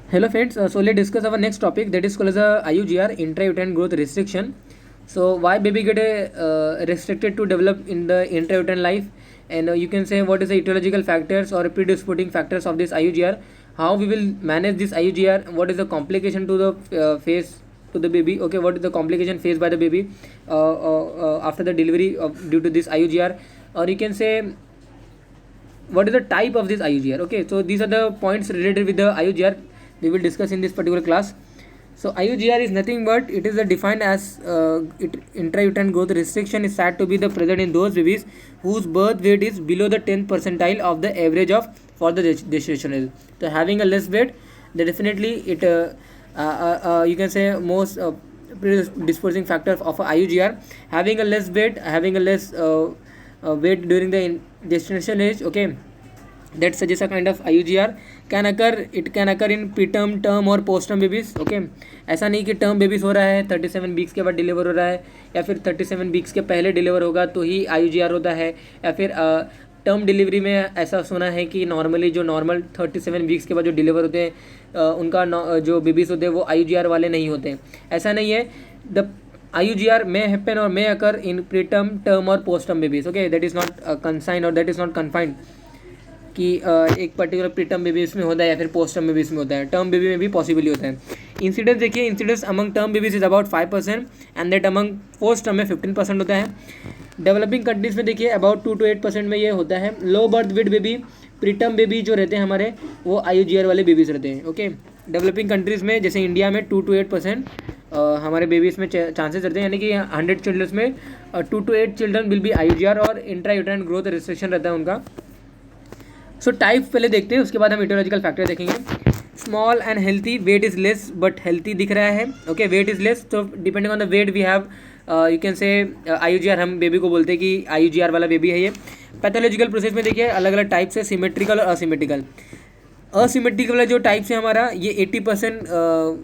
Hello friends, so let's discuss our next topic that is called as a IUGR intrauterine growth restriction. So why baby get restricted to develop in the intrauterine life, and you can say what is the etiological factors or predisposing factors of this IUGR, how we will manage this IUGR, what is the complication to the face to the baby, okay, what is the complication faced by the baby after the delivery of due to this IUGR, or you can say what is the type of this IUGR. Okay, so these are the points related with the IUGR we will discuss in this particular class. So IUGR is nothing but it is defined as intrauterine growth restriction is said to be the present in those babies whose birth weight is below the 10th percentile of the average of for the gestation age. So having a less weight, they definitely it you can say most predisposing factor of IUGR. Having a less weight, having a less weight during the gestation age, okay, that suggests a kind of IUGR can occur it can occur in preterm term और post term babies. Okay, ऐसा नहीं कि term babies हो रहा है 37 weeks के बाद deliver हो रहा है या फिर 37 वीक्स के पहले डिलीवर होगा तो ही IUGR होता है, या फिर टर्म डिलीवरी में ऐसा सुना है कि नॉर्मली जो नॉर्मल 37 वीक्स के बाद जो डिलीवर होते हैं उनका जो बेबीज़ होते हैं वो IUGR वाले नहीं होते हैं. ऐसा नहीं है. The IUGR may happen or may occur in preterm, term और post term babies. Okay, that is not consigned or that is not confined कि एक पर्टिकुलर प्रीटर्म बेबीज में होता है या फिर पोस्ट टर्म बेबीज में होता है. टर्म बेबी में भी पॉसिबली होता है. इंसिडेंस देखिए, incidence among term babies is about 5% and that among post term में 15% होता है. डेवलपिंग कंट्रीज में देखिए अबाउट 2 to 8% में ये होता है. लो birth weight baby, preterm baby जो रहते हैं हमारे वो IUGR वाले बेबीज रहते हैं. ओके, डेवलपिंग कंट्रीज़ में जैसे इंडिया में 2 to 8% हमारे बेबीज़ में चांसेस रहते हैं, यानी कि 100 चिल्ड्रंस में 2 to 8 children will be IUGR और इंट्रायूटेराइन ग्रोथ रिस्ट्रिक्शन रहता है उनका. सो टाइप पहले देखते हैं, उसके बाद हम इटियोलॉजिकल फैक्टर देखेंगे. Small and healthy, weight is less but healthy दिख रहा है. ओके, वेट इज़ लेस, तो depending on the weight we have you can say IUGR. हम बेबी को बोलते हैं कि IUGR वाला बेबी है ये. पैथोलॉजिकल प्रोसेस में देखिए अलग अलग टाइप्स है, सिमेट्रिकल और असिमेट्रिकल. असिमेट्रिकल वाला जो टाइप्स है हमारा ये 80%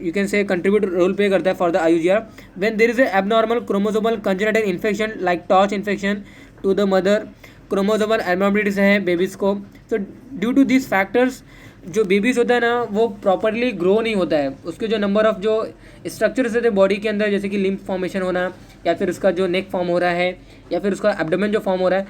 you can say contribute role play करता है for the IUGR. When there is a abnormal chromosomal congenital infection like torch infection to the mother, chromosomal abnormalities हैं बेबीज़ को. तो ड्यू टू दिस फैक्टर्स जो babies होता है ना वो प्रॉपरली ग्रो नहीं होता है. उसके जो नंबर ऑफ जो स्ट्रक्चर्स रहते हैं बॉडी के अंदर, जैसे कि लिम्फ फॉर्मेशन होना या फिर उसका जो नेक फॉर्म हो रहा है या फिर उसका एब्डोमेन जो फॉर्म हो रहा है,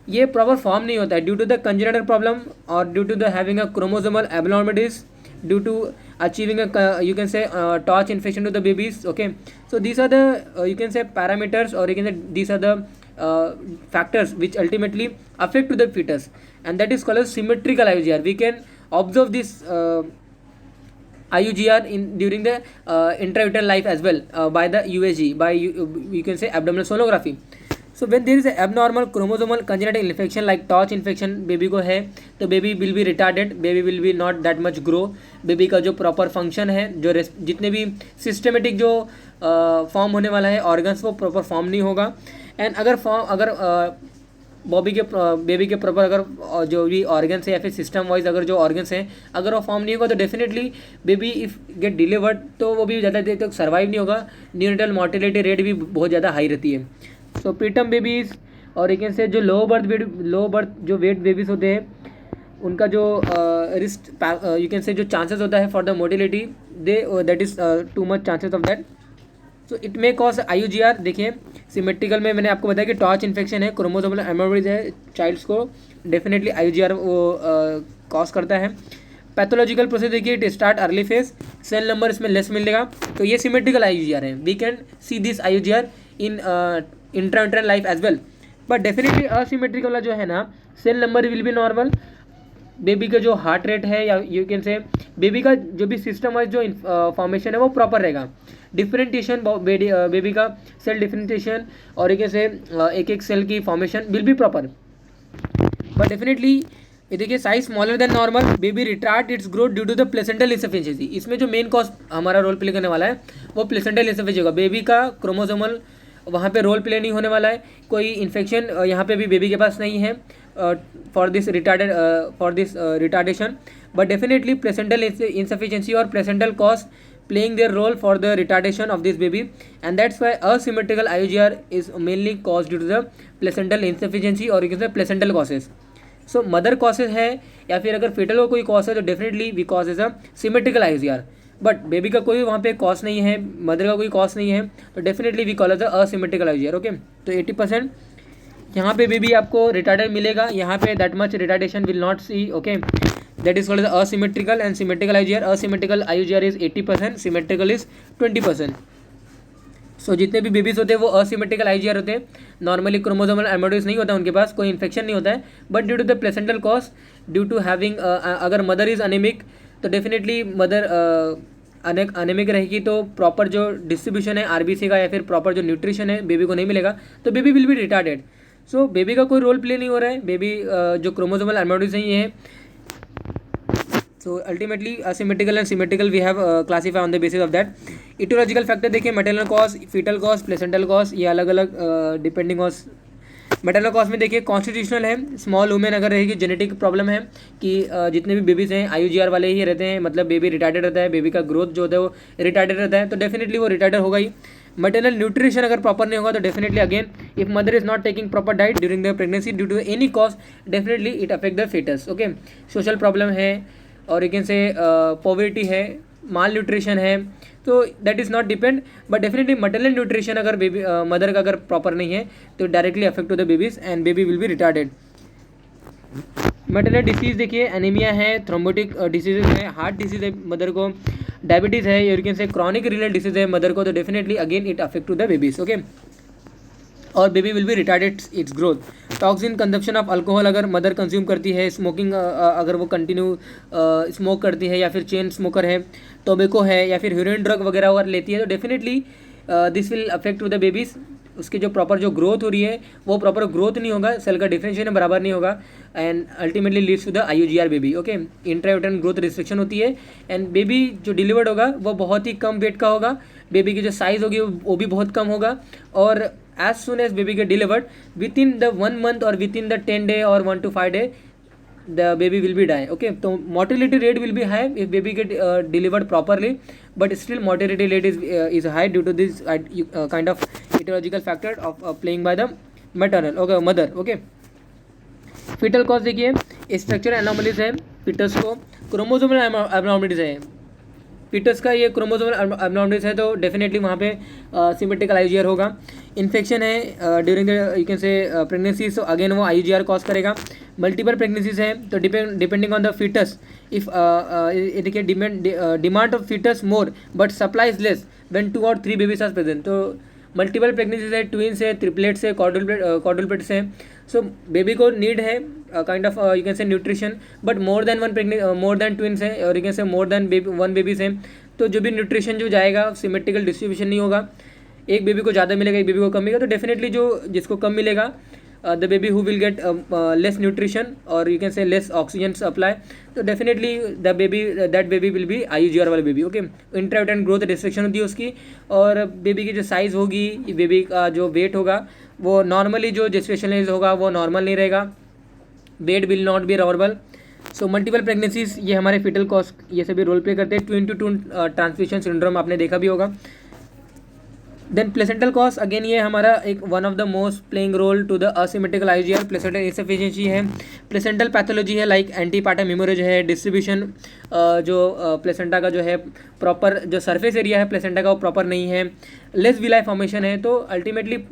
ये प्रॉपर फॉर्म नहीं होता है due to the congenital problem और due to the having a chromosomal abnormalities due to achieving a you can say torch infection to the babies. Okay, so these are the you can say parameters or you can say these are the factors which ultimately affect to the fetus, and that is called as symmetrical IUGR. We can observe this IUGR in during the intrauterine life as well by the USG, by you can say abdominal sonography. So when there is a abnormal chromosomal congenital infection like torch infection baby को है तो baby will be retarded, baby will B not that much grow. Baby का जो proper function है, जो जितने भी systematic जो फॉर्म होने वाला है ऑर्गन्स वो प्रॉपर फॉर्म नहीं होगा. एंड अगर बेबी के प्रॉपर अगर जो भी ऑर्गन्स है या फिर सिस्टम वाइज अगर जो ऑर्गन्स हैं अगर वो फॉर्म नहीं होगा तो definitely baby if get delivered तो वो भी ज़्यादा देर तक सर्वाइव नहीं होगा. न्यूनेटल मॉर्टेलिटी रेट भी बहुत ज़्यादा हाई रहती है. सो प्रीटर्म बेबीज़ और एक से जो लो बर्थ जो वेट बेबीज़ होते हैं उनका जो रिस्क यू कैन से जो चांसेस होता है for the motility they that is too much chances of that. So it may cause IUGR. देखिए सिमेट्रिकल में मैंने आपको बताया कि टॉर्च इन्फेक्शन है, क्रोमोसोमल एबनॉर्मलिटीज है चाइल्ड्स को, डेफिनेटली IUGR वो कॉज करता है. पैथोलॉजिकल प्रोसेस देखिए it start early phase, cell number इसमें लेस मिलेगा तो ये सिमेट्रिकल IUGR है. We can see this IUGR in intrauterine life as well. But definitely asymmetrical वाला जो है ना, cell number will be normal, baby का जो हार्ट रेट है या यू कैन से बेबी का जो भी सिस्टम वाइज जो फॉर्मेशन है वो प्रॉपर रहेगा. डिफरेंटिएशन बेबी का सेल डिफरेंटिएशन और एक से एक सेल की formation will be proper. But definitely ये देखिए size smaller than normal, baby retard its growth due to the placental insufficiency. इसमें जो मेन कॉज हमारा रोल प्ले करने वाला है वो प्लेसेंटल इंसफिशिएंसी होगा. बेबी का क्रोमोसोमल वहाँ पे रोल प्ले नहीं होने वाला है, कोई इन्फेक्शन यहाँ पे भी बेबी के पास नहीं है for this retardation. But definitely placental insufficiency और placental cause playing their role for the retardation of this baby, and that's why asymmetrical IUGR is mainly caused due to the placental insufficiency or you can say placental causes. So mother causes है या फिर अगर फेटल को कोई cause है तो definitely we cause is a symmetrical IUGR, but baby का कोई वहाँ पे कॉज नहीं है, मदर का कोई कॉज नहीं है, तो definitely we call as a asymmetrical IUGR। Okay, तो 80% यहाँ पे बेबी आपको रिटार्डेड मिलेगा, यहाँ पे that much retardation will not see. Okay, that is called asymmetrical and symmetrical IUGR। Asymmetrical IUGR is 80%, symmetrical is 20%। So जितने भी बेबीज होते हैं वो असिमेट्रिकल IUGR होते हैं। नॉर्मली क्रोमोसोमल एमोडोस नहीं होता उनके पास, कोई इन्फेक्शन नहीं होता है, but due to the placental cause, due to having, अगर मदर इज अनेमिक तो डेफिनेटली मदर अनेमिक रहेगी, तो प्रॉपर जो डिस्ट्रीब्यूशन है RBC का या फिर प्रॉपर जो न्यूट्रिशन है बेबी को नहीं मिलेगा, तो baby will be retarded. So baby का कोई रोल प्ले नहीं हो रहा है, बेबी जो क्रोमोसोमल एमोडोस नहीं है। So ultimately asymmetrical and symmetrical we have classify on the basis of that. Etiological factor देखिए, maternal cause, fetal cause, placental cause, ये अलग अलग डिपेंडिंग ऑन। मेटरनल कॉज में देखिए कॉन्स्टिट्यूशनल है, स्मॉल वुमेन अगर रहेगी, जेनेटिक प्रॉब्लम है कि जितने भी बेबीज़ हैं IUGR वाले ही रहते हैं, मतलब बेबी रिटार्डेड रहता है, बेबी का ग्रोथ जो होता है वो रिटार्डेड रहता है, तो डेफिनेटली वो रिटार्डेड होगा ही। मटर्नल न्यूट्रिशन अगर प्रॉपर नहीं होगा तो definitely again if mother is not taking proper diet during the pregnancy due to any cause, definitely it affect the fetus. Okay, social problem है और यू कैन से पॉवर्टी है, माल न्यूट्रिशन है, तो that is not depend, but definitely maternal nutrition अगर baby mother का अगर proper नहीं है तो directly affect to the babies and baby will be retarded. Maternal disease देखिए, एनीमिया है, थ्रोम्बोटिक डिसीजेज है, हार्ट डिसीज है मदर को, डायबिटीज़ है, you can say chronic renal disease है मदर को, तो definitely again it affect to the babies. Okay, और baby will be retarded it's growth. Toxin consumption of alcohol अगर mother consume करती है, स्मोकिंग अगर वो कंटिन्यू स्मोक करती है या फिर चेन स्मोकर है, टोबैको है या फिर यूरिन ड्रग वगैरह अगर लेती है, तो definitely this will affect to the babies. उसकी जो प्रॉपर जो ग्रोथ हो रही है वो प्रॉपर ग्रोथ नहीं होगा, सेल का डिफरेंशिएशन बराबर नहीं होगा and ultimately leads to the IUGR baby. Okay, intrauterine growth restriction होती है एंड बेबी जो डिलीवर्ड होगा वो बहुत ही कम वेट का होगा, बेबी की जो साइज़ होगी वो भी बहुत कम होगा, और as soon as baby get delivered within the 1 month और विद इन द 10 day और 1 to 5 day the baby will be die. Okay, so mortality rate will be high if baby get delivered properly, but still mortality rate is high due to this kind of etiological factor of playing by the maternal mother. Okay, fetal cause देखिए, structural anomalies है fetus को, chromosomal abnormalities है fetus का, ये chromosomal abnormalities है तो definitely वहाँ पे सिमेट्रिकल IUGR होगा। इन्फेक्शन है during the you can say pregnancy, so again वो IUGR कॉज करेगा। मल्टीपल प्रेगनेंसीज है तो depending on the fetus, if देखिए demand of fetus more but supply is less when 2 or 3 babies are present, तो multiple pregnancies है, twins है, triplets है, quadruplets है, सो बेबी को नीड है काइंड ऑफ यू कैन से nutrition, but more than twins है और यू कैन से मोर देन 1 बेबीज है, तो जो भी न्यूट्रिशन जो जाएगा सिमेट्रिकल डिस्ट्रीब्यूशन नहीं होगा, एक बेबी को ज़्यादा मिलेगा, एक बेबी को कम मिलेगा, तो डेफिनेटली जो जिसको कम मिलेगा the baby who will get less nutrition और you can say less oxygen supply, तो definitely that baby will be IUGR वाला baby. Okay, intrauterine growth restriction होती है उसकी, और बेबी की जो साइज़ होगी, बेबी का जो वेट होगा वो नॉर्मली जो जेस्टेशनल एज होगा वो नॉर्मल नहीं रहेगा, weight will not be normal. So multiple pregnancies ये हमारे फीटल कॉज ये सभी रोल प्ले करते हैं। 2 ट्रांसमिशन सिंड्रोम आपने देखा भी होगा। देन प्लेसेंटल कॉज, अगेन ये हमारा एक one of the most playing role to the asymmetrical IUGR, placental insufficiency है, प्लेसेंटल पैथोलॉजी है लाइक एंटीपार्टम हेमोरेज है, डिस्ट्रीब्यूशन जो प्लेसेंटा का जो है प्रॉपर जो सरफेस एरिया है प्लेसेंटा का वो प्रॉपर नहीं है, लेस विलाई फॉर्मेशन है, तो ultimately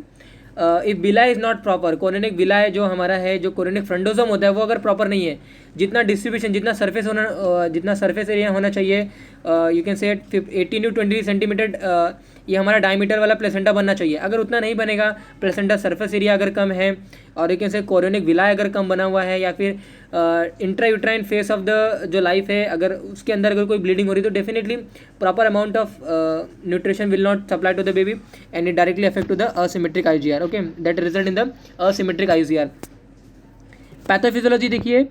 if villi is not proper, chorionic villi जो हमारा है, जो कोरोनिक फ्रंडोजम होता है वो अगर प्रॉपर नहीं है, जितना डिस्ट्रीब्यूशन जितना सरफेस एरिया होना चाहिए, यू कैन से 18 to 20 सेंटीमीटर ये हमारा डायमीटर वाला प्लेसेंटा बनना चाहिए, अगर उतना नहीं बनेगा, प्लेसेंटा सरफेस एरिया अगर कम है और यू कैन से कोरोनिक विलाई अगर कम बना हुआ है, या फिर इंट्रायूट्राइन फेस ऑफ द जो लाइफ है अगर उसके अंदर अगर कोई ब्लीडिंग हो रही है, तो definitely proper amount of nutrition will not supply to the baby and it directly affect to the asymmetric IUGR। Okay, that result in the asymmetric IUGR। Pathophysiology देखिए,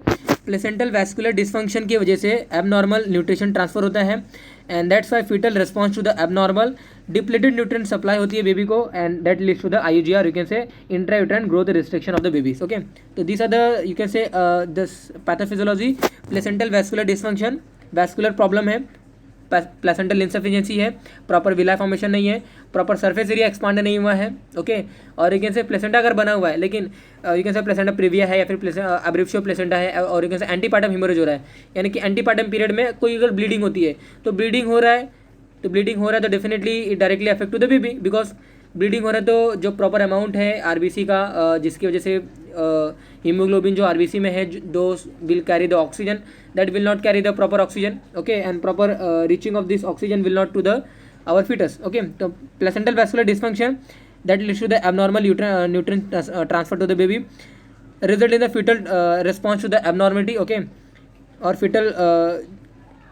प्लेसेंटल वैस्कुलर डिसफंक्शन की वजह से abnormal nutrition transfer होता है and that's why fetal response to the abnormal depleted nutrient supply होती है baby को and that leads to the IUGR, you can say intrauterine growth restriction of the babies. Okay, तो this are the you can say this pathophysiology, placental vascular dysfunction, vascular problem है, placental insufficiency है, proper villi formation नहीं है, proper surface area expand नहीं हुआ है, okay. और you can say placenta अगर बना हुआ है लेकिन you can say placenta praevia है या फिर अब्रिप्शियो प्लेसेंटा है, और you can say antepartum haemorrhage हो रहा है, यानी कि एंटीपार्टम पीरियड में कोई अगर ब्लीडिंग होती है तो ब्लीडिंग हो रहा है तो definitely it directly affect to the baby, because bleeding हो रहा है तो जो प्रॉपर अमाउंट है आरबीसी का, जिसकी वजह से हीमोग्लोबिन जो आरबीसी में है those will carry the oxygen, that will not carry the proper oxygen, okay, and proper reaching of this oxygen will not to the our fetus, okay. तो placental vascular dysfunction that leads to the abnormal nutrient transfer to the baby, result in the fetal response to the abnormality, okay. और fetal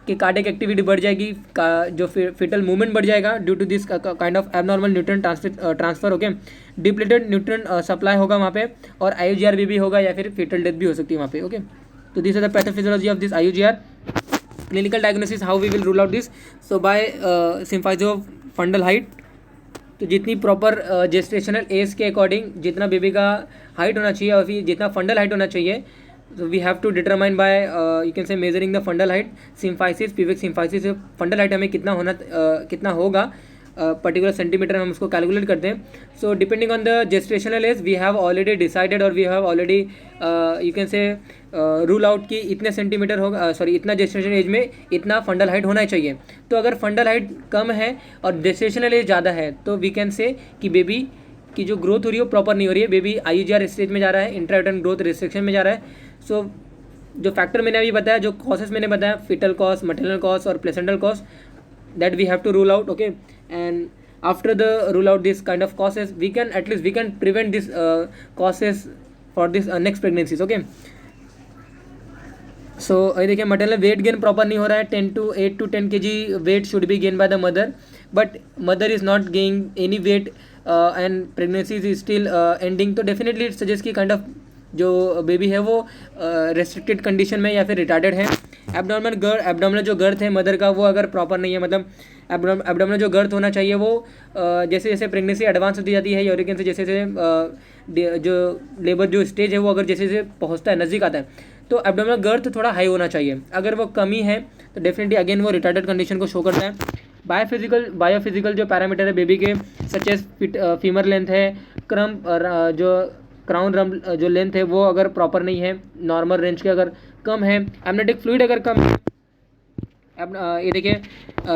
की cardiac activity बढ़ जाएगी, जो fetal movement बढ़ जाएगा due to this kind of abnormal nutrient transfer, okay. Depleted nutrient supply होगा वहाँ पे, और आईयूजीआर भी होगा या फिर fetal डेथ भी हो सकती है वहाँ पे, ओके। तो this is the pathophysiology of this IUGR. Clinical diagnosis, how we will rule out this? So by symphysis of fundal height, तो जितनी प्रॉपर जेस्टेशनल एज के अकॉर्डिंग जितना बेबी का हाइट होना चाहिए और फिर जितना फंडल हाइट होना चाहिए, so we have to determine by you can say measuring the fundal height. Symphysis, pubic symphysis, fundal height हमें कितना होगा पर्टिकुलर सेंटीमीटर हम उसको कैलकुलेट करते हैं. So depending on the gestational age we have already decided और we have already you can say rule out कि इतने सेंटीमीटर होगा, सॉरी इतना जेस्टेशनल एज में इतना फंडल हाइट होना चाहिए. तो अगर फंडल हाइट कम है और जेस्टेशनल एज ज़्यादा है तो वी कैन से कि बेबी की जो ग्रोथ हो रही है वो प्रॉपर नहीं हो रही है, बेबी आईयूजीआर स्टेज में जा रहा है, इंट्रायूटेरन ग्रोथ रिस्ट्रिक्शन में जा रहा है. सो जो फैक्टर मैंने अभी बताया, जो कॉसेस मैंने बताया, फिटल कॉज, मटरनल कॉज और placental cause, that we have to rule out, okay. And after the rule out this kind of causes, we can at least we can prevent this causes for this next pregnancies, okay. So ये देखिए maternal weight gain proper नहीं हो रहा है, 8 to 10 kg weight should be gained by the mother, but mother is not gaining any weight and pregnancy is still ending. तो definitely it suggests कि kind of जो baby है वो restricted condition में या फिर रिटार्डेड है. एब्डोमिनल जो गर्थ है मदर का वो अगर प्रॉपर नहीं है, मतलब एब्डोमिनल जो गर्थ होना चाहिए वो जैसे जैसे प्रेगनेंसी एडवांस होती जाती है, यूरिकन से जैसे जैसे जो लेबर जो स्टेज है वो अगर जैसे जैसे पहुंचता है, नज़दीक आता है, तो एब्डोमिनल गर्थ थोड़ा हाई होना चाहिए. अगर वो कमी है तो डेफिनेटली अगेन वो रिटार्डेड कंडीशन को शो करता है. बायोफिजिकल जो पैरामीटर है बेबी के, सच एज फीमर लेंथ है, जो क्राउन रम जो लेंथ है वो अगर प्रॉपर नहीं है, नॉर्मल रेंज के अगर कम है, एमनेटिक फ्लूइड अगर कम है, ये देखिए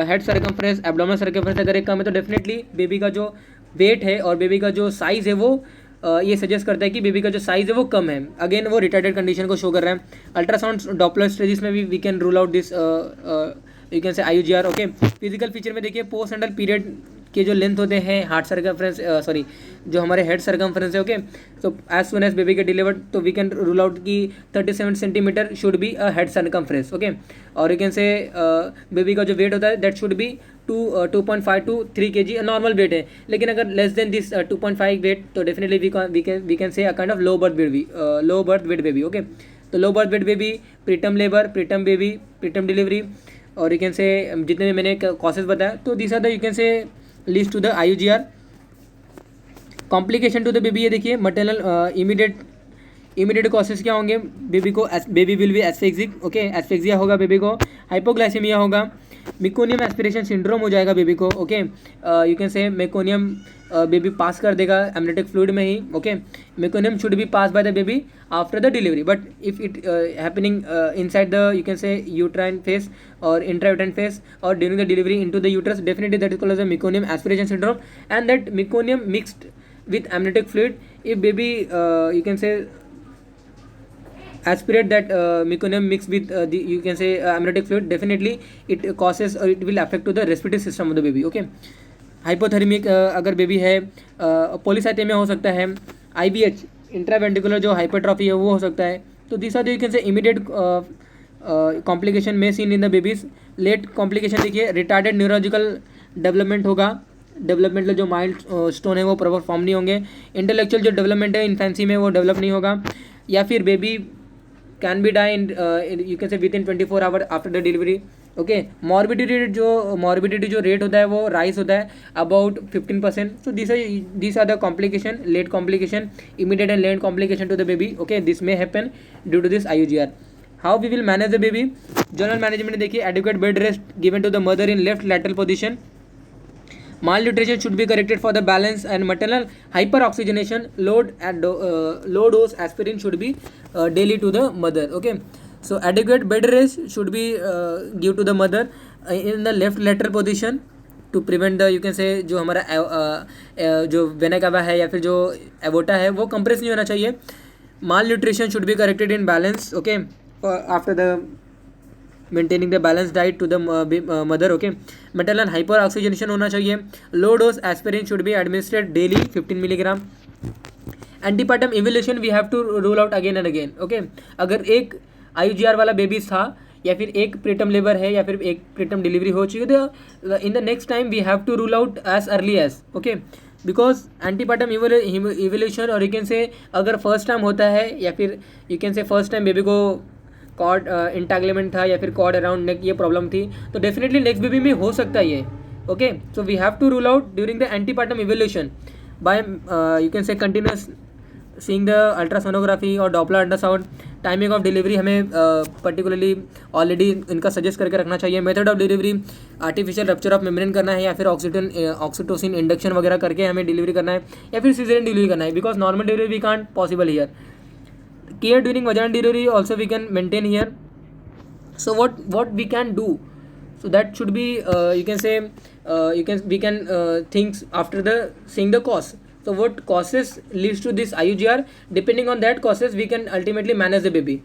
हेड सर्कमफ्रेंस, एब्डोमिनल सर्कमफ्रेंस अगर एक कम है तो डेफिनेटली बेबी का जो वेट है और बेबी का जो साइज़ है वो ये सजेस्ट करता है कि बेबी का जो साइज़ है वो कम है. अगेन वो रिटार्डेड कंडीशन को शो कर रहा है. अल्ट्रासाउंड डॉपलर स्टेजिस में भी we can rule out this you can say IUGR, okay. Physical feature में देखिए पोस्ट एंडल पीरियड के जो लेंथ होते हैं हार्ट सर्कमफ्रेंस, सॉरी जो हमारे हेड सर्कमफ्रेंस है, ओके. तो एज सुन एज बेबी के डिलीवर्ड तो वी कैन रूल आउट कि 37 centimetre should be a head circumference, okay. और यू कैन से बेबी का जो वेट होता है that should be 2.5 to 3 kg normal weight है. लेकिन अगर लेस देन दिस 2.5 वेट तो definitely we can say a kind of low birth weight baby, okay. तो लो birth weight baby, preterm labour, preterm baby, preterm delivery, और you can say जितने भी मैंने causes बताया तो this are the you can say leads to the IUGR. Complication to the baby, ये देखिए maternal immediate causes क्या होंगे baby will be asphyxic, okay. Asphyxia होगा बेबी को, हाइपोग्लाइसेमिया होगा, मेकोनियम एस्पिरेशन सिंड्रोम हो जाएगा बेबी को, okay. You can say meconium baby pass कर देगा एमनेटिक फ्लूइड में ही, okay. Meconium should be pass by the baby after the delivery, but if it happening inside the you can say uterine phase और intrauterine phase और during the delivery into the uterus, definitely that is called as a meconium aspiration syndrome. And that meconium mixed with amniotic fluid, if baby you can say aspirate that meconium mixed with the you can say amniotic fluid, definitely it causes or it will affect to the respiratory system of the baby, okay. Hypothermic अगर baby है, polycythaemia हो सकता है, IVH intraventricular जो hypertrophy है वो हो सकता है. तो this are you can say immediate complication में seen in the babies. Late complication देखिए रिटार्डेड न्यूरोलॉजिकल डेवलपमेंट होगा, डेवलपमेंटल जो माइल्ड स्टोन है वो प्रॉपर फॉर्म नहीं होंगे, इंटेलेक्चुअल जो डेवलपमेंट है इन्फेंसी में वो डेवलप नहीं होगा, या फिर baby can be die in you can say within 24 hour after the delivery, okay. Morbidity जो रेट होता है वो राइज होता है about 15%. So this are the complication, late complication, immediate and late complication to the baby, okay. This may happen due to this IUGR. How we will manage the baby. General management देखिए, adequate bed rest given to the mother in left lateral position. Malnutrition should be corrected for the balance and maternal hyperoxygenation. Low dose aspirin should be daily to the mother. Okay, so adequate bed rest should be give to the mother in the left lateral position to prevent the, you can say, जो हमारा जो vena cava है या फिर जो aorta है वो compress नहीं होना चाहिए. Malnutrition should be corrected in balance. Okay, after the maintaining the balance diet to the mother. Okay, metal hyper oxygenation होना चाहिए. Low dose aspirin should be administered daily 15 milligram. Antepartum evolution we have to rule out again and again. Okay, अगर एक IUGR वाला baby था या फिर एक preterm labour है या फिर एक प्रीटर्म डिलीवरी हो चुकी है, तो in the next time we have to rule out as early as. Okay, because antepartum evolution, और यू कैन से अगर फर्स्ट टाइम होता है या फिर you can say first time baby को कॉर्ड इंटैंगलमेंट था या फिर कॉर्ड अराउंड नेक ये प्रॉब्लम थी, तो डेफिनेटली नेक्स्ट बेबी में हो सकता है ये. Okay, so we have to rule out during the antepartum evolution by you can say continuous seeing the ultrasonography और Doppler ultrasound. Timing of delivery हमें पर्टिकुलरली ऑलरेडी इनका सजेस्ट करके रखना चाहिए. Method of delivery, artificial rupture of membrane करना है या फिर ऑक्सीटोसिन इंडक्शन वगैरह करके हमें डिलीवरी करना है या फिर सीजरियन डिलीवरी करना है, because normal delivery we can't possible here. Care during vaginal delivery also we can maintain here. So what we can do, so that should be you can say we can think after the seeing the cause. So what causes leads to this IUGR, depending on that causes we can ultimately manage the baby.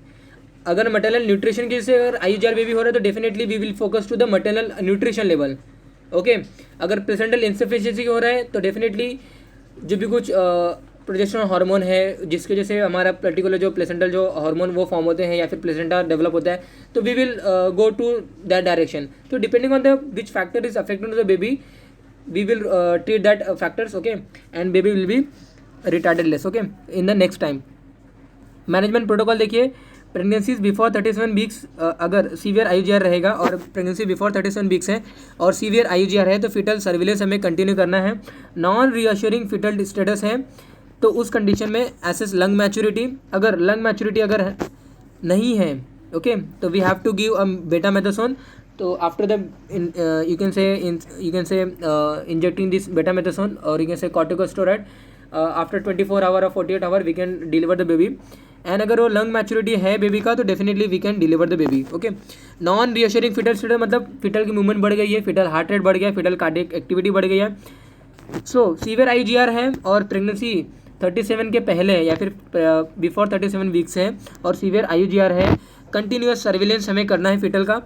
अगर maternal nutrition की से अगर IUGR baby हो रहा है तो definitely we will focus to the maternal nutrition level. Okay, अगर placental insufficiency हो रहा है तो definitely जो भी कुछ प्रोजेस्टेरोन हार्मोन है जिसके वजह से हमारा पर्टिकुलर जो प्लेसेंटल जो हार्मोन वो फॉर्म होते हैं या फिर प्लेसेंटा डेवलप होता है, तो we will go to that direction. तो depending on the which factor is affecting to the baby we will treat that factors. Okay, and baby will be retarded less. Okay, in the next time. Management protocol देखिए, pregnancies before 37 weeks अगर severe IUGR रहेगा और pregnancy before 37 weeks है और severe IUGR है तो foetal surveillance हमें continue करना है. नॉन रीअश्योरिंग फिटल स्टेटस है तो उस कंडीशन में एसेस लंग मैच्योरिटी. अगर लंग मैच्योरिटी अगर नहीं है, ओके, तो we have to give betamethasone. तो after the you can say injecting this betamethasone और you can say corticosteroid after 24 hour और 48 hour we can deliver the baby. And अगर वो लंग मैच्योरिटी है बेबी का तो definitely we can deliver the baby. Okay, non reassuring fetal status मतलब fetal की movement बढ़ गई है, फिटल हार्ट रेट बढ़ गया, फिटल कार्डियक एक्टिविटी बढ़ गई है. सो सीवियर IUGR है और प्रेगनेंसी 37 के पहले है या फिर बिफोर 37 वीक्स है और सीवियर IUGR है, कंटिन्यूस सर्विलेंस हमें करना है फिटल का.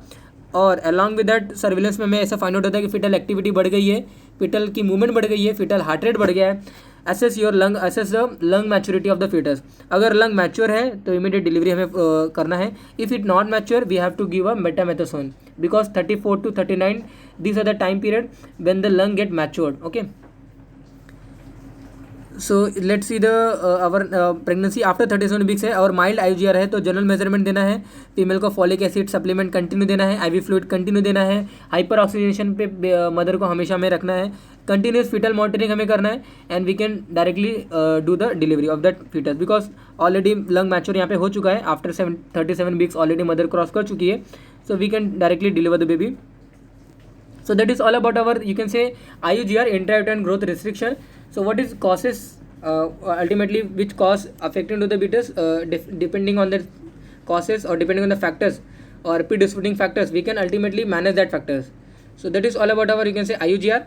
और अलॉन्ग विद दैट सर्विलेंस में हमें ऐसा फाइंड आउट होता है कि फिटल एक्टिविटी बढ़ गई है, फिटल की मूवमेंट बढ़ गई है, फिटल हार्ट रेट बढ़ गया है. Assess your lung, assess the lung maturity of the fetus. अगर लंग मैच्योर है तो इमीडिएट डिलीवरी हमें करना है. If it not mature we have to give a betamethasone because 34 to 39 this are the time period when the lung get matured. Okay, so let's see the our pregnancy after 37 weeks है और mild IUGR है तो general measurement देना है. Female को folic acid supplement continue देना है, IV fluid continue देना है, हाइपर ऑक्सीजनेशन पे मदर को हमेशा हमें रखना है, कंटिन्यूस फिटल मॉनिटरिंग हमें करना है. And we can directly do the delivery of that fetus because already lung mature यहाँ पे हो चुका है. After 37 weeks already mother cross कर चुकी है, so we can directly deliver the baby. So that is all about our, you can say, IUGR, intrauterine growth restriction. So what is causes ultimately which cause affecting to the fetus, depending on the causes or depending on the factors or predisposing factors we can ultimately manage that factors. So that is all about our, you can say, IUGR.